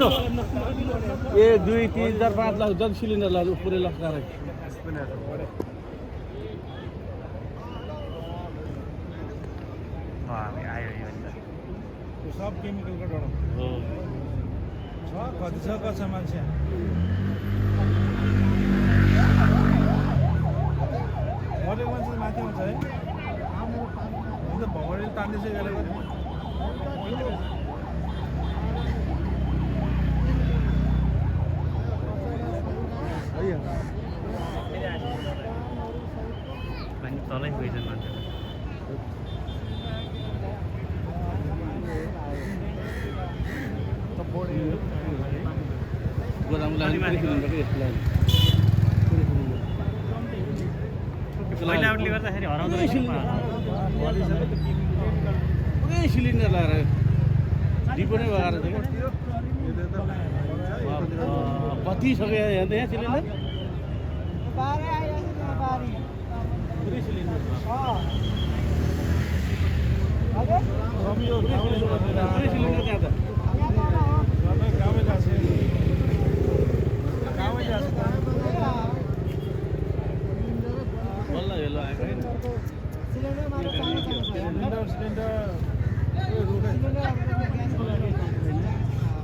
एक 2 3 4 5 लाख जति सिलिन्डर लाग्यो पुरै लगाएर सब केमिकलको डर छ कति छ कसो मान्छे मरेको मान्छे माथि हुन्छ है अन्त भगवानले तान्दैछ गरेको तलै गइछन् मान्छे पहिलाले गर्दाखेरि हराउँदो रहेछ पुरै सिलिन्डर लगाएर डिपो नै लगाएर थियो कति सक्यो यहाँ त यहाँ सिलिन्डर पुरै सिलिन्डर त्यहाँ त बल्ल हेलो आएको होइन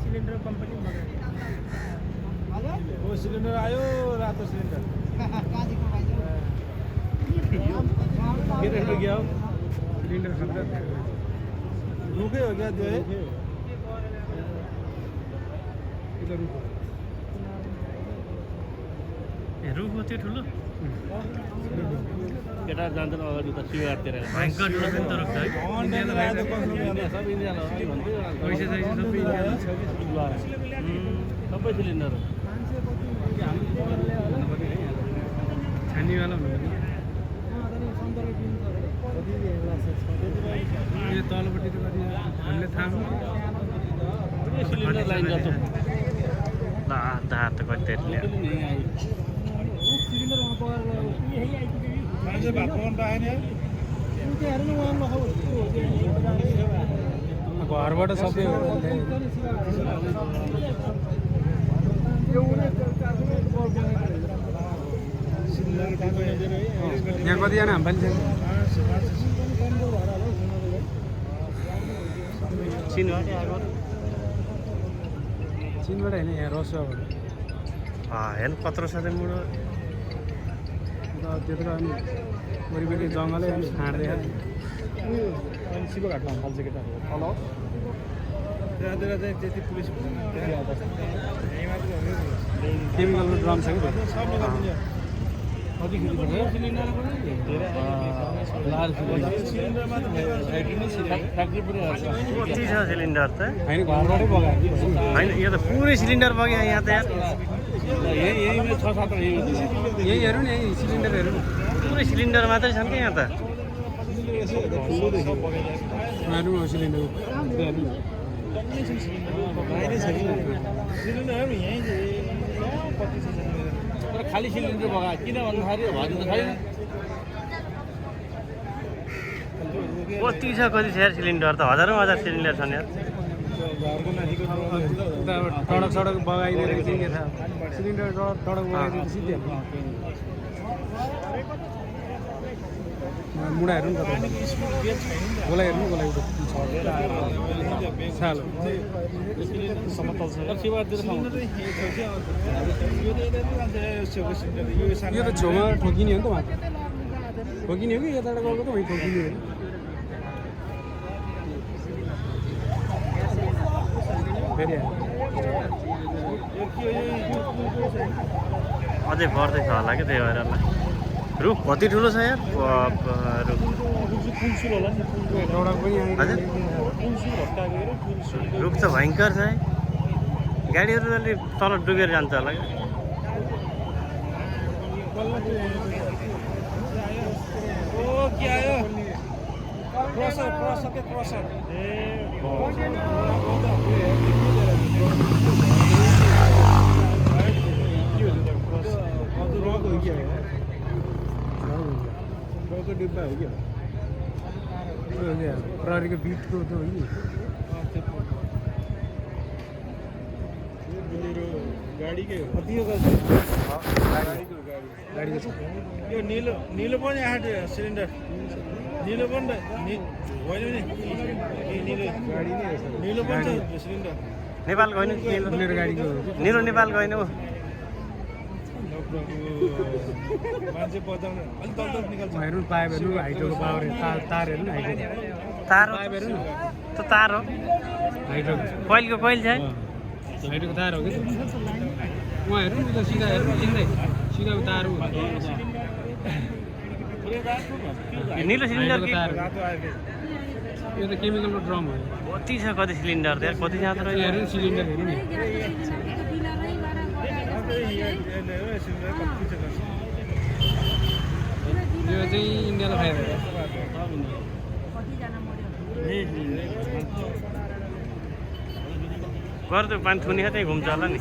सिलिन्डर कम्पनी सिलिन्डर आयो रातो सिलिन्डर के गयो सिलिन्डर रुकै हो क्या त्यो है रुख हो त्यो ठुलो केटा जान्छन् अगाडि त सिगारतिर भयङ्कर ठुलो पनि त रुख छ है सब इन्डियामा पैसा सबै सबै सिलिन्डर छानीवाला यो तलपट्टि त भन्ने थाहा सिलिन्डर लाइन जान्छ धार त कति मान्छे भात पकाउनु पाएन घरबाट सबै यहाँ कतिजना हामी पनि चिनबाट होइन यहाँ रसुवाबाट हेर्नु कत्रो छ चाहिँ मुडो त्यत्रो अनि वरिपरि जङ्गलै अनि फाँड्दै शिवघाटमा फाल्छ केटाहरू हेलो त्यहाँतिर चाहिँ त्यति पुलिस केमिकलको ड्रम छ कि कति खेती पर्छ सिलिन्डर फ्याक्ट्री पुरै कति छ सिलिन्डर त होइन घरबाटै बगायो होइन यो त पुरै सिलिन्डर बग्यो यहाँ त यार यही 6-7 यही हेरौँ नि यही सिलिन्डर हेरौँ पुरै सिलिन्डर मात्रै छन् कि यहाँ त हेरौँ सिलिन्डर तर खाली सिलिन्डर बगायो किन भन्दाखेरि भरि त छैन कति छ कति छ यार सिलिन्डर त हजारौँ हजार सिलिन्डर छन् यार सडक सडक बगाइदिएर चाहिँ के थाहा सिलिन्डर सडक बगाइदिएर सिधै मुढा हेर्नु नि तपाईँ गोलाई हेर्नु गोलाई सालो समतल छ यो त छेउमा ठोकिने हो नि त उहाँ ठोकिने हो कि यताबाट गएको त वहीँ ठोकिने हो फेरि अझै बढ्दैछ होला क्या त्यही भएर रुख कति ठुलो छ यार रुख हजुर रुख त भयङ्कर छ है गाडीहरू अलि तल डुबेर जान्छ होला क्या क्रसर क्रसर के क्रसर डिब्बा हो क्या प्रहरी को बीट को तो गाडीकै हो कति हो गाडी गाडीको गाडी गाडीको छ यो निलो पनि आँट्यो सिलिन्डर निलो पनि होइन नि निलो गाडी नै हो सर निलो पनि छ सिलिन्डर नेपालको होइन निलो मेरो गाडीको हो निलो नेपालको होइन ऊ मान्छे बचाउनु अलिक दलदल निकाल्छ हेर्नु पाइप हेर्नु हाइड्रोको पावर तार हेर्नु हाइड्रो तार पाइप हेर्नु न त तार हो हाइड्रोको कोइलको कोइल छ हाइड्रोको तार हो कि उहाँ हेर्नु नि त सिधा हेर्नु सिधै सिधा तार हो निलो सिलिन्डर हाइड्रोको तार हो रातो आयो यो त केमिकलको ड्रम हो कति छ कति सिलिन्डर त्यहाँ कति जाँदो हेर्नु रहेछ नि सिलिन्डर हेर्नु नि यो चाहिँ इन्डियालाई फाइदा हो गर्दै पानी थुनी त्यही घुम्छ होला नि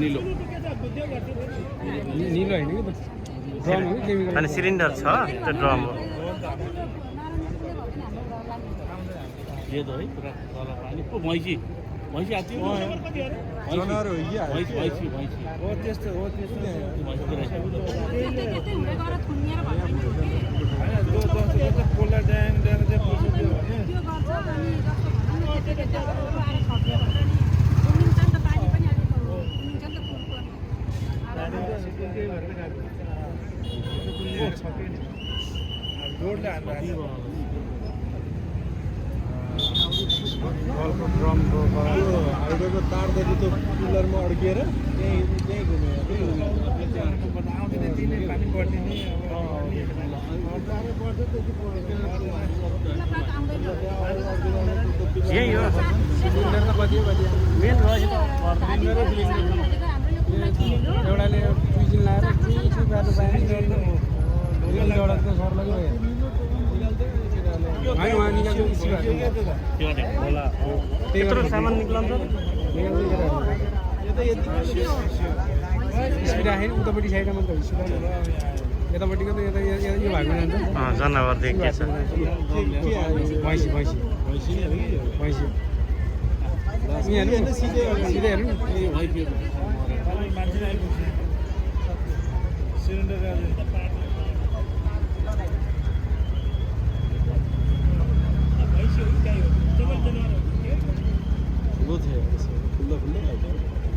निलो होइन कि ड्रम हो कि केमिकल अनि सिलिन्डर छ त्यो ड्रम हो जनावर हो कि हो त्यस्तो हो त्यस्तो पोला ड्याङ ड्याङ चाहिँ पोल्छ जोडले बलको ड्रमको हाइड्रोको तारदेखि त्यो पिलरमा अड्किएर त्यहीँ घुम्यो आउँदैन दिने पानी पर्दिने यही हो सिलिन्डर त कति हो कति मेन रहेछ एउटाले फ्रिजिङ लाएर चिसो बाटो पानी एउटा त सर लाग्यो भाइ उहाँ निकाल्नु त्यत्रो सामान निक्लाउँछ स्पिड राखेर उतापट्टि साइडमा त यतापट्टिको त यता यो भागमा जान्छ जनावर देखिएछ भैँसी भैँसी भैँसी यहाँ हेर्नु सिधै हेर्नु मान्छे आइपुग्छ सिलिन्डर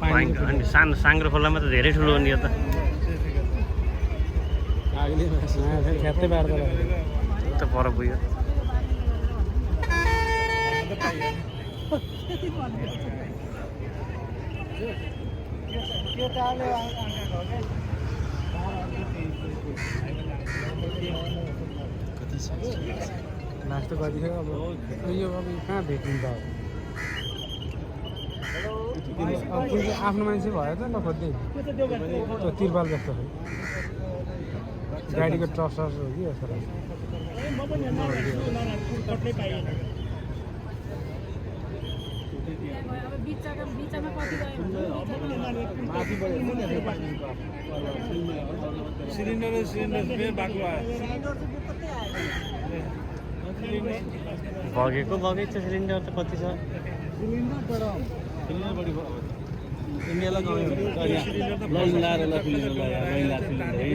अनि सानो साङ्ग्रो खोलामा त धेरै ठुलो हो नि यो त ख्यात्तै पार्दा त पर पुग्यो लास्ट त कतिखेर अब यो अब कहाँ भेट्नु त अब कुन चाहिँ आफ्नो मान्छे भयो त नखोज्दै त्यो तिरपाल जस्तो हो गाडीको ट्रस हो कि जस्तो लाग्छ सिलिन्डर फेरि बाक्लो आयो बगेको बगै छ सिलिन्डर त कति छ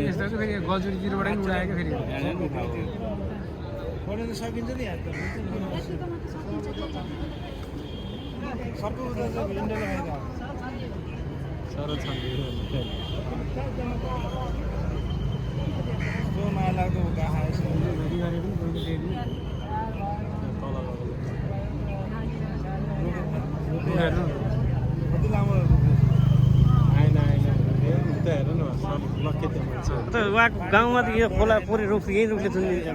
यस्तो चाहिँ फेरि गजुरीतिरबाट पनि उडाएको फेरि पढ्न त सकिन्छ नि यहाँ सबै उता चाहिँ इन्डियालाई फाइदा हो माया लाग्दो गाहा कति लामो त उहाँको गाउँमा त यो खोला पुरै रुख यही रुखले थुनिन्छ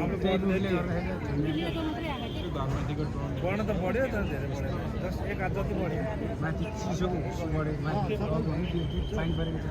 बढ्न त बढ्यो तर धेरै बढ्यो जस्ट एक हात जति बढ्यो माथि चिसोको हुस्सो बढ्यो माथि पानी परेको छ